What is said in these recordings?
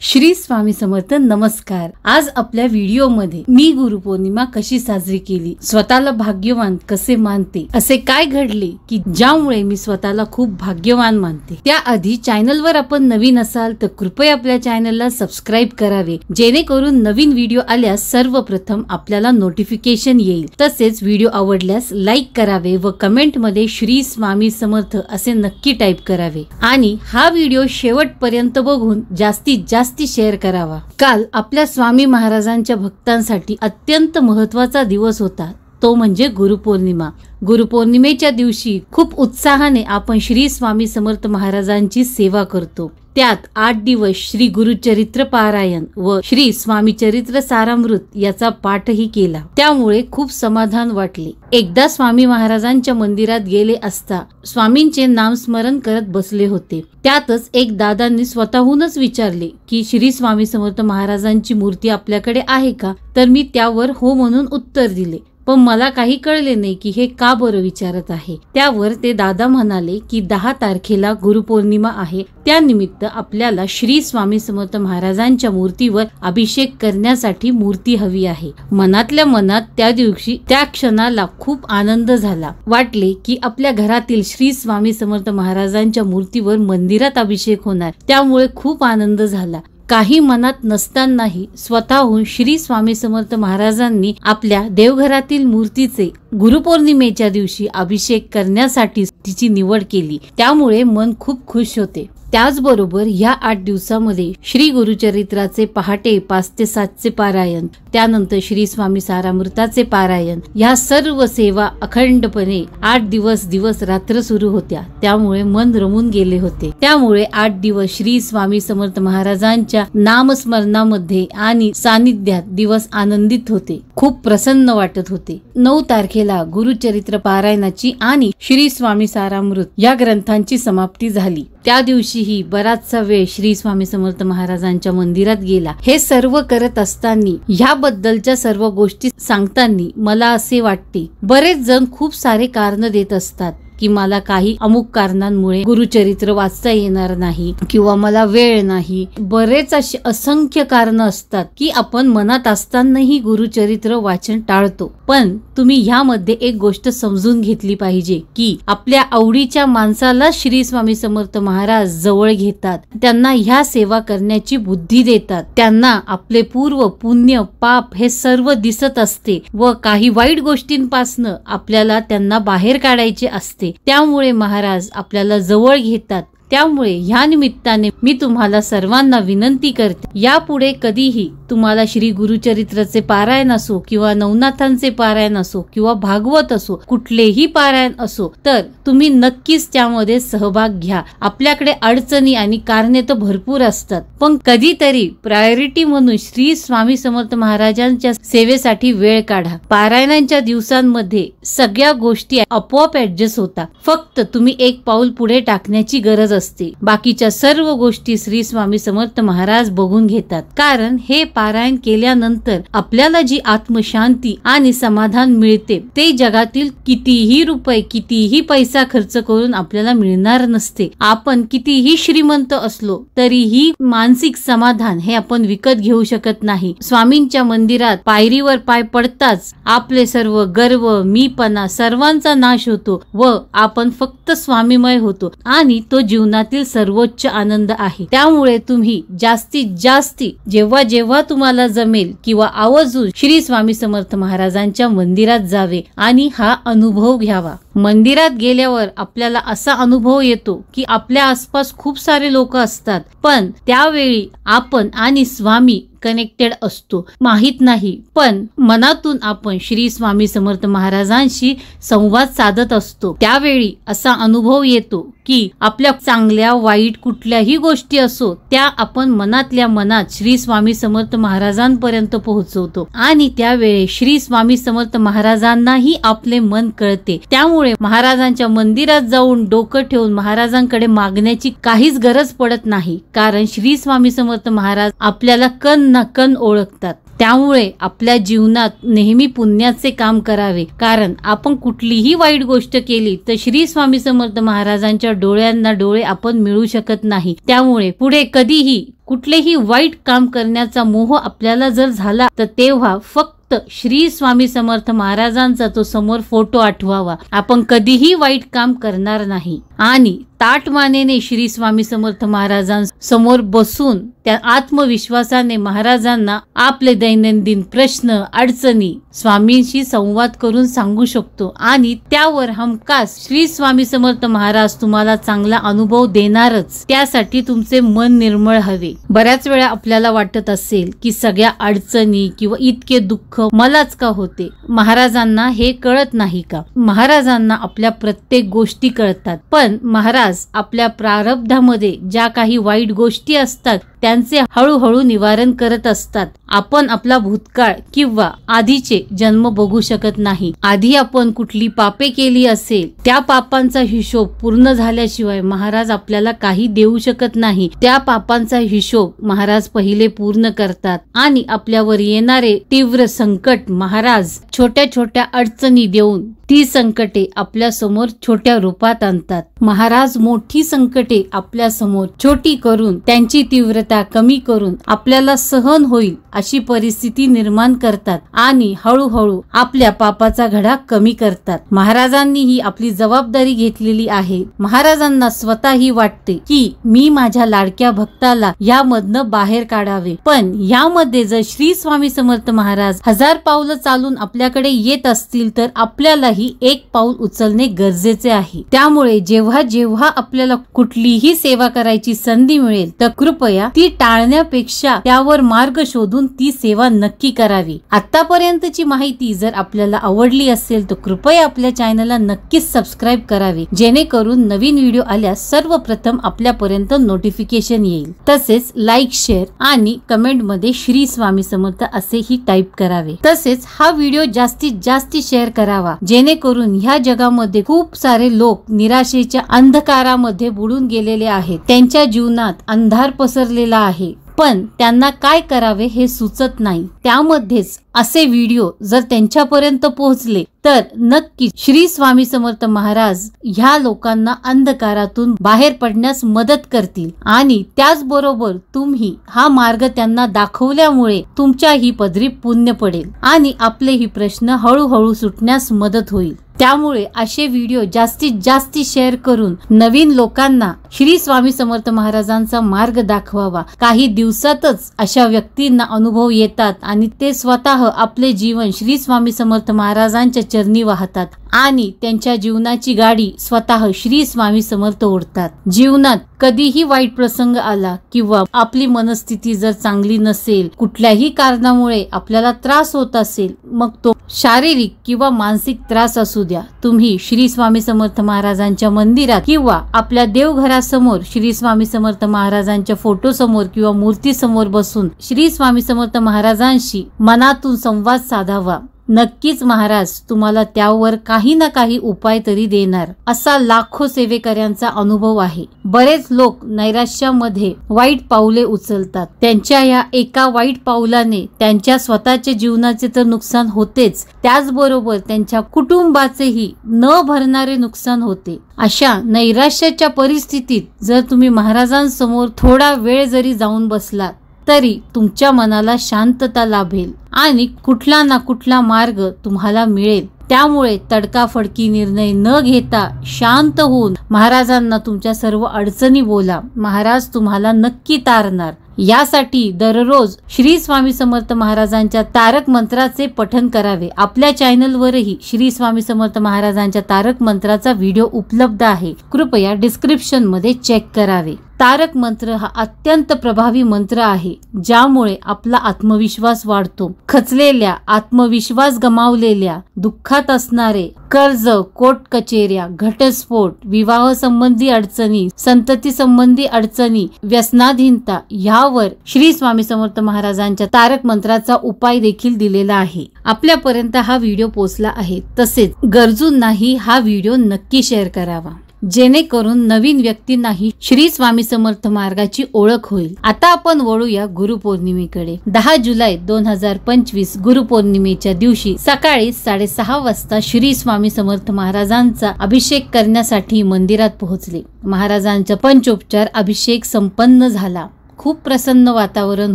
श्री स्वामी समर्थ. नमस्कार. आज आपल्या व्हिडिओमध्ये मी गुरुपौर्णिमा कशी साजरी केली, स्वतःला भाग्यवान कसे मानते, असे काय घडले की ज्यामुळे मी स्वतःला खूप भाग्यवान मानते. त्याआधी चॅनलवर आपण नवीन असाल तर कृपया आपल्या चॅनलला सबस्क्राईब करावे, जेणेकरून नवीन व्हिडिओ आल्यास सर्वप्रथम आपल्याला नोटिफिकेशन येईल. तसेच व्हिडिओ आवडल्यास लाईक करावे व कमेंट मध्ये श्री स्वामी समर्थ असे नक्की टाईप करावे आणि हा व्हिडिओ शेवटपर्यंत बघून जास्तीत जास्त शेअर करावा. काल आपल्या स्वामी महाराजांच्या भक्तांसाठी अत्यंत महत्त्वाचा दिवस होता, तो म्हणजे गुरुपौर्णिमा. गुरुपौर्णिमेच्या दिवशी खूप उत्साहाने आपण श्री स्वामी समर्थ महाराजांची सेवा करतो. त्यात 8 दिवस श्री गुरुचरित्र पारायण व श्री स्वामी चरित्र सारामृत याचा पाठही केला. त्यामुळे खूप समाधान वाटले. एकदा स्वामी महाराजांच्या मंदिरात गेले असता स्वामींचे नामस्मरण करत बसले होते. त्यातच एक दादांनी स्वतःहूनच विचारले की श्री स्वामी समर्थ महाराजांची मूर्ती आपल्याकडे आहे का? तर मी त्यावर हो म्हणून उत्तर दिले. पण मला काही कळले नाही की हे का बरं विचारत आहे. त्यावर ते दादा म्हणाले की 10 तारखेला गुरुपौर्णिमा आहे, त्यानिमित्त आपल्याला श्री स्वामी समर्थ महाराजांच्या मूर्तीवर अभिषेक करण्यासाठी मूर्ती हवी आहे. मनातल्या मनात त्या दिवशी त्या क्षणाला खूप आनंद झाला. वाटले की आपल्या घरातील श्री स्वामी समर्थ महाराजांच्या मूर्तीवर मंदिरात अभिषेक होणार, त्यामुळे खूप आनंद झाला. काही मनात नसतानाही स्वतःहून श्री स्वामी समर्थ महाराजांनी आपल्या देवघरातील मूर्तीचे गुरुपौर्णिमेच्या दिवशी अभिषेक करण्यासाठी तिची निवड केली. त्यामुळे मन खूप खुश होते. त्याचबरोबर या 8 दिवसामध्ये श्री गुरुचरित्राचे पहाटे 5 ते 7 चे पारायण, त्यानंतर श्री स्वामी सारामृताचे पारायण, या सर्व सेवा अखंडपणे 8 दिवस रात्र सुरू होत्या. त्यामुळे मन रमून गेले होते. त्यामुळे 8 दिवस श्री स्वामी समर्थ महाराजांच्या नामस्मरणामध्ये आणि सानिध्यात दिवस आनंदित होते. खूप प्रसन्न वाटत होते. 9 तारखेला गुरुचरित्र पारायणाची आणि श्री स्वामी सारामृत या ग्रंथांची समाप्ती झाली. त्या दिवशीही बराचसा वेळ श्री स्वामी समर्थ महाराजांच्या मंदिरात गेला. हे सर्व करत असताना ह्याबद्दलच्या सर्व गोष्टी सांगताना मला असे वाटते, बरेच जण खूप सारे कारण देत असतात की मला काही अमुक कारणांमुळे गुरुचरित्र वाचता येणार नाही किंवा मला वेळ नाही. बरेच असे असंख्य कारण असतात की आपण मनात असतानाही गुरुचरित्र वाचन टाळतो. पण तुम्ही ह्यामध्ये एक गोष्ट समजून घेतली पाहिजे की आपल्या आवडीच्या माणसाला श्री स्वामी समर्थ महाराज जवळ घेतात, त्यांना ह्या सेवा करण्याची बुद्धी देतात, त्यांना आपले पूर्व पुण्य पाप हे सर्व दिसत असते व काही वाईट गोष्टींपासून आपल्याला त्यांना बाहेर काढायचे असते. त्यामुळे महाराज आपल्याला जवळ घेतात. त्यामुळे ह्या निमित्ताने मी तुम्हाला सर्वांना विनंती करते, यापुढे कधीही तुम्हाला श्री गुरुचरित्राचे पारायण असो किंवा नवनाथांचे पारायण असो किंवा भागवत असो, कुठलेही पारायण असो, तर तुम्ही नक्कीच त्यामध्ये सहभाग घ्या. आपल्याकडे अडचणी आणि कारणे तर भरपूर असतात, पण कधीतरी प्रायोरिटी म्हणून श्री स्वामी समर्थ महाराजांच्या सेवेसाठी वेळ काढा. पारायणांच्या दिवसांमध्ये सगळ्या गोष्टी आपोआप ऍडजस्ट होतात. फक्त तुम्ही एक पाऊल पुढे टाकण्याची गरज असते. बाकीच्या सर्व गोष्टी श्री स्वामी समर्थ महाराज बघून घेतात. कारण हे पारायण केल्यानंतर आपल्याला जी आत्मशांती आणि समाधान मिळते ते जगातील कितीही रुपये कितीही पैसा खर्च करून आपल्याला मिळणार नसते. आपण कितीही श्रीमंत असलो तरीही मानसिक समाधान हे आपण विकत घेऊ शकत नाही. स्वामींच्या मंदिरात पायरीवर पाय पडताच आपले सर्व गर्व मीपणा सर्वांचा नाश होतो व आपण फक्त स्वामीमय होतो आणि तो जीवनातील सर्वोच्च आनंद आहे. त्यामुळे तुम्ही जास्तीत जास्त जेव्हा जेव्हा तुम्हाला जमेल किंवा आवर्जून श्री स्वामी समर्थ महाराजांच्या मंदिरात जावे आणि हा अनुभव घ्यावा. मंदिरात गेल्यावर आपल्याला असा अनुभव येतो की आपल्या आसपास खूप सारे लोक असतात, पण त्यावेळी आपण आणि स्वामी कनेक्टेड असतो. माहित नाही, पण मनातून आपण श्री स्वामी समर्थ महाराजांशी संवाद साधत असतो. त्यावेळी असा अनुभव येतो की आपल्या चांगल्या वाईट कुठल्याही गोष्टी असो त्या आपण मनातल्या मनात श्री स्वामी समर्थ महाराजांपर्यंत पोहोचवतो आणि त्यावेळी श्री स्वामी समर्थ महाराजांनाही आपले मन कळते. त्यामुळे महाराजांच्या मंदिरात जाऊन डोकं ठेवून महाराजांकडे मागण्याची काहीच गरज पडत नाही, कारण श्री स्वामी समर्थ महाराज आपल्याला कण ना कण ओळखतात. त्यामुळे आपल्या जीवनात नेहमी पुण्याचे काम करावे, कारण आपण कुठलीही वाईट गोष्ट केली तर श्री स्वामी समर्थ महाराजांच्या डोळ्यांना डोळे आपण मिळू शकत नाही. त्यामुळे पुढे कधीही कुठलेही वाईट काम करण्याचा मोह आपल्याला जर झाला तर तेव्हा फक्त श्री स्वामी समर्थ महाराजांचा तो समोर फोटो आठवावा. आपण कधीही वाईट काम करणार नाही आणि ताटमानेने श्री स्वामी समर्थ महाराजांसमोर बसून त्या आत्मविश्वासाने महाराजांना आपले दैनंदिन प्रश्न अडचणी स्वामींशी संवाद करून सांगू शकतो आणि त्यावर हमखास श्री स्वामी समर्थ महाराज तुम्हाला चांगला अनुभव देणारच. त्यासाठी तुमचे मन निर्मळ हवे. बऱ्याच वेळा आपल्याला वाटत असेल की सगळ्या अडचणी किंवा इतके दुःख मलाच का होते, महाराजांना हे कळत नाही का? महाराजांना आपल्या प्रत्येक गोष्टी कळतात, पण महाराज आपल्या प्रारब्धामध्ये ज्या काही वाईट गोष्टी असतात त्यांचे हळूहळू निवारण करत असतात. आपण आपला भूतकाळ किंवा आधीचे जन्म बघू शकत नाही. आधी आपण कुठली पापे केली असेल त्या पापांचा हिशोब पूर्ण झाल्याशिवाय महाराज आपल्याला काही देऊ शकत नाही. त्या पापांचा हिशोब महाराज पहिले पूर्ण करतात आणि आपल्यावर येणारे तीव्र संकट महाराज छोट्या छोट्या अडचणी देऊन ती संकटे आपल्या समोर छोट्या रूपात आणतात. महाराज मोठी संकटे आपल्या समोर छोटी करून त्यांची तीव्रता कमी करून आपल्याला सहन होईल अशी परिस्थिती निर्माण करतात आणि हळूहळू आपल्या पापाचा घडा कमी करतात. महाराजांनी ही आपली जबाबदारी घेतलेली आहे. महाराजांना स्वतःही वाटते की मी माझ्या लाडक्या भक्ताला यामधनं बाहेर काढावे, पण यामध्ये जर श्री स्वामी समर्थ महाराज 1000 पावलं चालून आपल्याकडे येत असतील तर आपल्यालाही एक पाऊल उचलणे गरजेचे आहे. त्यामुळे जेव्हा जेव्हा आपल्याला कुठलीही सेवा करायची संधी मिळेल तर कृपया ती टाळण्यापेक्षा त्यावर मार्ग शोधून ती सेवा नक्की करावी. आतापर्यंतची माहिती जर आपल्याला आवडली असेल तर कृपया आपल्या चॅनलला नक्कीच सबस्क्राईब करावे, जेणेकरून नवीन व्हिडिओ आल्यास सर्वप्रथम आपल्यापर्यंत नोटिफिकेशन येईल. तसेच लाईक, शेअर आणि कमेंट मध्ये श्री स्वामी समर्थ असेही टाईप करावे. तसेच हा व्हिडिओ जास्तीत जास्त शेअर करावा, जेणेकरून ह्या जगामध्ये खूप सारे लोक निराशेच्या अंधकारामध्ये बुडून गेलेले आहेत. त्यांच्या जीवनात अंधार पसरलेला आहे, पण त्यांना काय करावे हे सुचत नाही. त्यामध्येच असे व्हिडिओ जर त्यांच्यापर्यंत पोहोचले तर नक्की श्री स्वामी समर्थ महाराज ह्या लोकांना अंधकारातून बाहेर पडण्यास मदत करतील आणि त्याचबरोबर तुम्ही हा मार्ग त्यांना दाखवल्यामुळे तुमच्याही पदरी पुण्य पडेल आणि आपलेही प्रश्न हळूहळू सुटण्यास मदत होईल. त्यामुळे असे व्हिडिओ जास्तीत जास्त शेअर करून नवीन लोकांना श्री स्वामी समर्थ महाराजांचा मार्ग दाखवावा. काही दिवसातच अशा व्यक्तींना अनुभव येतात आणि ते स्वतः आपले जीवन श्री स्वामी समर्थ महाराजांच्या चरणी वाहतात आणि त्यांच्या जीवनाची गाडी स्वतः श्री स्वामी समर्थ ओढतात. जीवनात कधीही वाईट प्रसंग आला किंवा आपली मनस्थिती जर चांगली नसेल, कुठल्याही कारणामुळे आपल्याला त्रास होत असेल, मग तो शारीरिक किंवा मानसिक त्रास असू द्या, तुम्ही श्री स्वामी समर्थ महाराजांच्या मंदिरात किंवा आपल्या देवघरासमोर श्री स्वामी समर्थ महाराजांच्या फोटो समोर किंवा मूर्ती समोर बसून श्री स्वामी समर्थ महाराजांशी मनातून संवाद साधावा. नक्कीच महाराज तुम्हाला त्यावर काही ना काही उपाय तरी देणार. असा लाखो सेवेकऱ्यांचा अनुभव आहे. बरेच लोक नैराश्यामध्ये वाईट पाऊले उचलतात. त्यांच्या या एका वाईट पाऊलाने त्यांच्या स्वतःच्या जीवनाचे तर नुकसान होतेच, त्याचबरोबर त्यांच्या कुटुंबाचेही न भरणारे नुकसान होते. अशा नैराश्याच्या परिस्थितीत जर तुम्ही महाराजांसमोर थोडा वेळ जरी जाऊन बसलात तरी तुमच्या मनाला शांतता लाभेल आणि कुठला ना कुठला मार्ग तुम्हाला मिळेल. त्यामुळे तडकाफडकी निर्णय न घेता शांत होऊन महाराजांना तुमच्या सर्व अडचणी बोला. महाराज तुम्हाला नक्की तारणार. यासाठी दररोज श्री स्वामी समर्थ महाराजांच्या तारक मंत्राचे पठण करावे. आपल्या चॅनलवरही श्री स्वामी समर्थ महाराजांच्या तारक मंत्राचा व्हिडिओ उपलब्ध आहे, कृपया डिस्क्रिप्शन मध्ये चेक करावे. तारक मंत्र हा अत्यंत प्रभावी मंत्र आहे, ज्यामुळे आपला आत्मविश्वास वाढतो. खचलेल्या, आत्मविश्वास गमावलेल्या, दुःखात असणारे, कर्ज, कोर्ट कचेऱ्या, घटस्फोट, विवाह संबंधी अडचणी, संतती संबंधी अडचणी, व्यसनाधीनता यावर श्री स्वामी समर्थ महाराजांच्या तारक मंत्राचा उपाय देखील दिलेला आहे. आपल्यापर्यंत हा व्हिडिओ पोहोचला आहे, तसेच गरजूंनाही हा व्हिडिओ नक्की शेअर करावा. जेणेकरून नवीन व्यक्तींनाही श्री स्वामी समर्थ मार्गाची ओळख होईल। आता आपण वळूया गुरुपौर्णिमेकडे। 10 जुलै 2025 गुरुपौर्णिमेच्या दिवशी सकाळी 6:30 वाजता श्री स्वामी समर्थ महाराजांचा अभिषेक करण्यासाठी मंदिरात पोहोचले। महाराजांचा पंचोपचार अभिषेक संपन्न झाला। खूप प्रसन्न वातावरण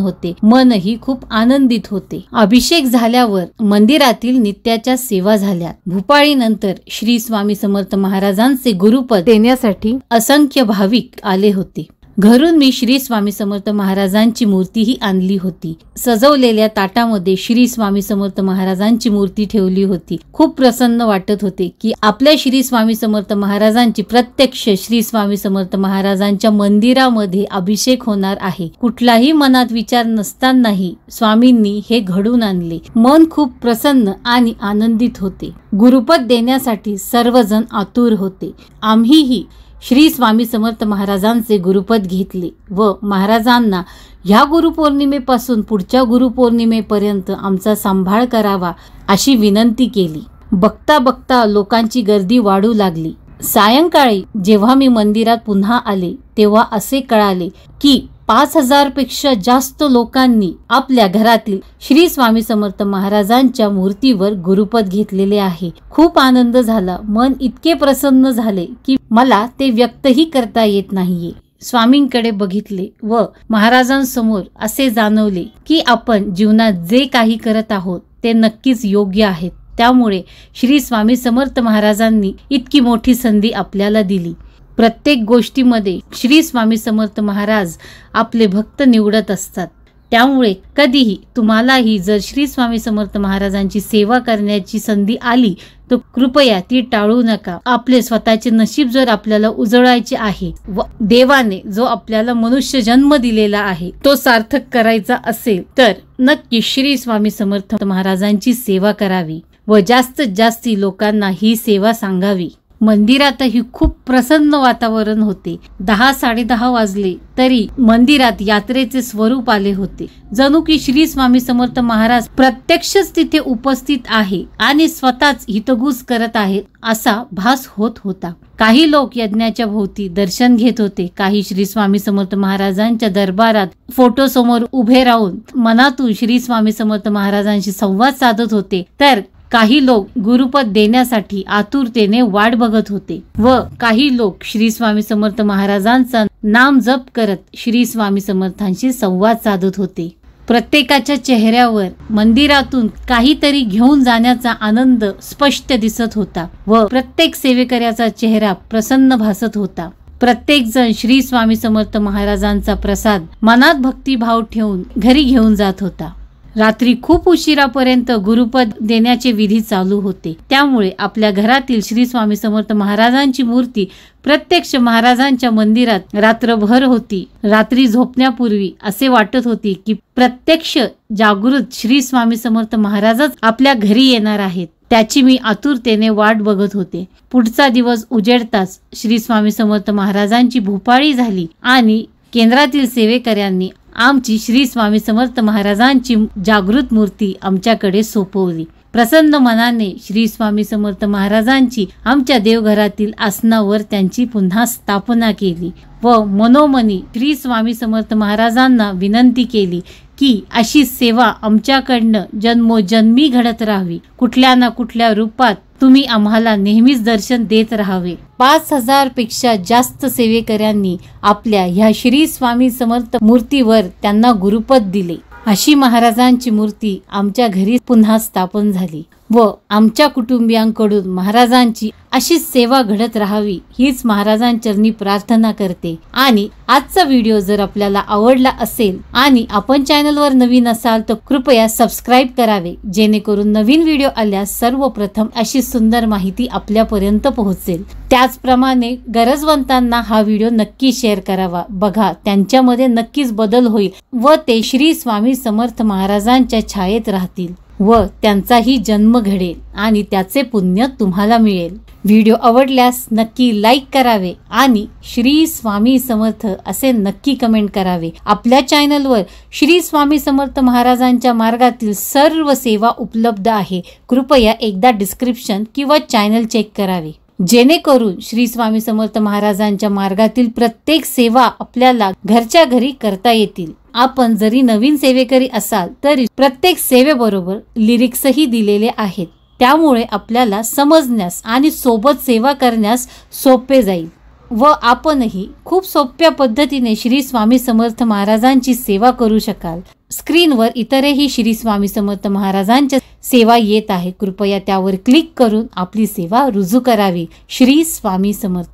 होते, मनही खूप आनंदित होते। अभिषेक झाल्यावर मंदिरातील नित्याच्या सेवा झाल्या। भूपाळीनंतर श्री स्वामी समर्थ महाराजांचे गुरुपद देण्यासाठी असंख्य भाविक आले होते। घरून मी श्री स्वामी समर्थ महाराजांची मूर्तीही आणली होती। सजवलेल्या ताटामध्ये श्री स्वामी समर्थ महाराजांची मूर्ती ठेवली होती। खूप प्रसन्न वाटत होते की आपल्या श्री स्वामी समर्थ महाराजांची प्रत्यक्ष श्री स्वामी समर्थ महाराजांच्या मंदिरामध्ये अभिषेक होणार आहे। कुठलाही मनात विचार नसतानाही स्वामींनी हे घडून आणले। मन खूप प्रसन्न आणि आनंदित होते। गुरुपद देण्यासाठी सर्वजण आतुर होते। आम्हीही श्री स्वामी समर्थ महाराजांचे गुरुपद घेतले व महाराजांना ह्या गुरुपौर्णिमेपासून पुढच्या गुरुपौर्णिमेपर्यंत आमचा सांभाळ करावा अशी विनंती केली। बघता बघता लोकांची गर्दी वाढू लागली। सायंकाळी जेव्हा मी मंदिरात पुन्हा आले तेव्हा असे कळाले की 5000 पेक्षा जास्त लोकांनी आपल्या घरातील श्री स्वामी समर्थ महाराजांच्या मूर्तीवर गुरुपद घेतलेले आहे। खूप आनंद झाला। मन इतके प्रसन्न झाले की मला ते व्यक्तही करता येत नाहीये। स्वामींकडे बघितले व महाराजांसमोर असे जाणवले की आपण जीवनात जे काही करत आहोत ते नक्कीच योग्य आहेत। त्यामुळे श्री स्वामी समर्थ महाराजांनी इतकी मोठी संधी आपल्याला दिली। प्रत्येक गोष्टीमध्ये श्री स्वामी समर्थ महाराज आपले भक्त निवडत असतात। त्यामुळे कधीही तुम्हालाही जर श्री स्वामी समर्थ महाराजांची सेवा करण्याची संधी आली तर कृपया ती टाळू नका। आपले स्वतःचे नशीब जर आपल्याला उजळायचे आहे व देवाने जो आपल्याला मनुष्य जन्म दिलेला आहे तो सार्थक करायचा असेल तर नक्की श्री स्वामी समर्थ महाराजांची सेवा करावी व जास्तीत जास्त लोकांना ही सेवा सांगावी। मंदिरातही खूप प्रसन्न वातावरण होते। 10-10:30 वाजले तरी मंदिरात यात्रेचे स्वरूप आले होते। जणू की श्री स्वामी समर्थ महाराज प्रत्यक्षच तिथे उपस्थित आहे आणि स्वतःच हितगुज करत आहेत असा भास होत होता। काही लोक यज्ञाच्या भोवती दर्शन घेत होते। काही श्री स्वामी समर्थ महाराजांच्या दरबारात फोटो समोर उभे राहून मनातून श्री स्वामी समर्थ महाराजांशी संवाद साधत होते, तर काही लोक गुरुपद देण्यासाठी आतुरतेने वाट बघत होते व काही लोक श्री स्वामी समर्थ महाराजांचा नाम जप करत श्री स्वामी समर्थांशी संवाद साधत होते। प्रत्येकाच्या चेहऱ्यावर मंदिरातून काहीतरी घेऊन जाण्याचा आनंद स्पष्ट दिसत होता व प्रत्येक सेवेकऱ्याचा चेहरा प्रसन्न भासत होता। प्रत्येक जण श्री स्वामी समर्थ महाराजांचा प्रसाद मनात भक्तिभाव ठेवून घरी घेऊन जात होता। रात्री खूप उशिरापर्यंत गुरुपद देण्याचे विधी चालू होते। त्यामुळे आपल्या घरातील श्री स्वामी समर्थ महाराजांची मूर्ती प्रत्यक्ष महाराजांच्या मंदिरात रात्रभर होती। रात्री झोपण्यापूर्वी असे वाटत होते की प्रत्यक्ष जागृत श्री स्वामी समर्थ महाराजच आपल्या घरी येणार आहेत। त्याची मी आतुरतेने वाट बघत होते। पुढचा दिवस उजेडताच श्री स्वामी समर्थ महाराजांची भूपाळी झाली आणि केंद्रातील सेवेकऱ्यांनी आमची श्री स्वामी समर्थ महाराजांची जागृत मूर्ती आमच्याकडे सोपवली। प्रसन्न मनाने श्री स्वामी समर्थ महाराजांची आमच्या देवघरातील आसनावर त्यांची पुन्हा स्थापना केली व मनोमनी श्री स्वामी समर्थ महाराजांना विनंती केली की अशी सेवा आमच्याकडनं जन्मोजन्मी घडत राहावी। कुठल्या ना कुठल्या रूपात तुम्ही आम्हाला नेहमीच दर्शन देत राहावे। 5000 पेक्षा जास्त सेवेकऱ्यांनी आपल्या ह्या श्री स्वामी समर्थ मूर्तीवर त्यांना गुरुपद दिले। अशी महाराजांची मूर्ती आमच्या घरी पुन्हा स्थापन झाली व आमच्या कुटुंबियांकडून महाराजांची अशी सेवा घडत राहावी हीच महाराजांचरणी प्रार्थना करते। आणि आजचा व्हिडिओ जर आपल्याला आवडला असेल आणि आपण चॅनलवर नवीन असाल तर कृपया सबस्क्राइब करावे, जेणेकरून नवीन व्हिडिओ आल्यास सर्वप्रथम अशी सुंदर माहिती आपल्यापर्यंत पोहोचेल। त्याचप्रमाणे गरजवंतांना हा व्हिडिओ नक्की शेअर करावा। बघा, त्यांच्यामध्ये नक्कीच बदल होईल व ते श्री स्वामी समर्थ महाराजांच्या छायेत राहतील व त्यांचाही जन्म घडेल आणि त्याचे पुण्य तुम्हाला मिळेल। व्हिडिओ आवडल्यास नक्की लाईक करावे आणि श्री स्वामी समर्थ असे नक्की कमेंट करावे। आपल्या चॅनलवर श्री स्वामी समर्थ महाराजांच्या मार्गातील सर्व सेवा उपलब्ध आहे। कृपया एकदा डिस्क्रिप्शन किंवा चॅनल चेक करावे। जेणेकरून श्री स्वामी समर्थ महाराजांच्या मार्गातील प्रत्येक सेवा आपल्याला घरच्या घरी करता येतील। आपण जरी नवीन सेवेकरी असाल तरी प्रत्येक सेवेबरोबर लिरिक्सही दिलेले आहेत, त्यामुळे आपल्याला समजण्यास आणि सोबत सेवा करण्यास सोपे जाईल व आपणही खूप सोप्या पद्धतीने श्री स्वामी समर्थ महाराजांची सेवा करू शकाल। स्क्रीनवर इतरही श्री स्वामी समर्थ महाराजांच्या सेवा येत आहे, कृपया त्यावर क्लिक करून आपली सेवा रुजू करावी। श्री स्वामी समर्थ।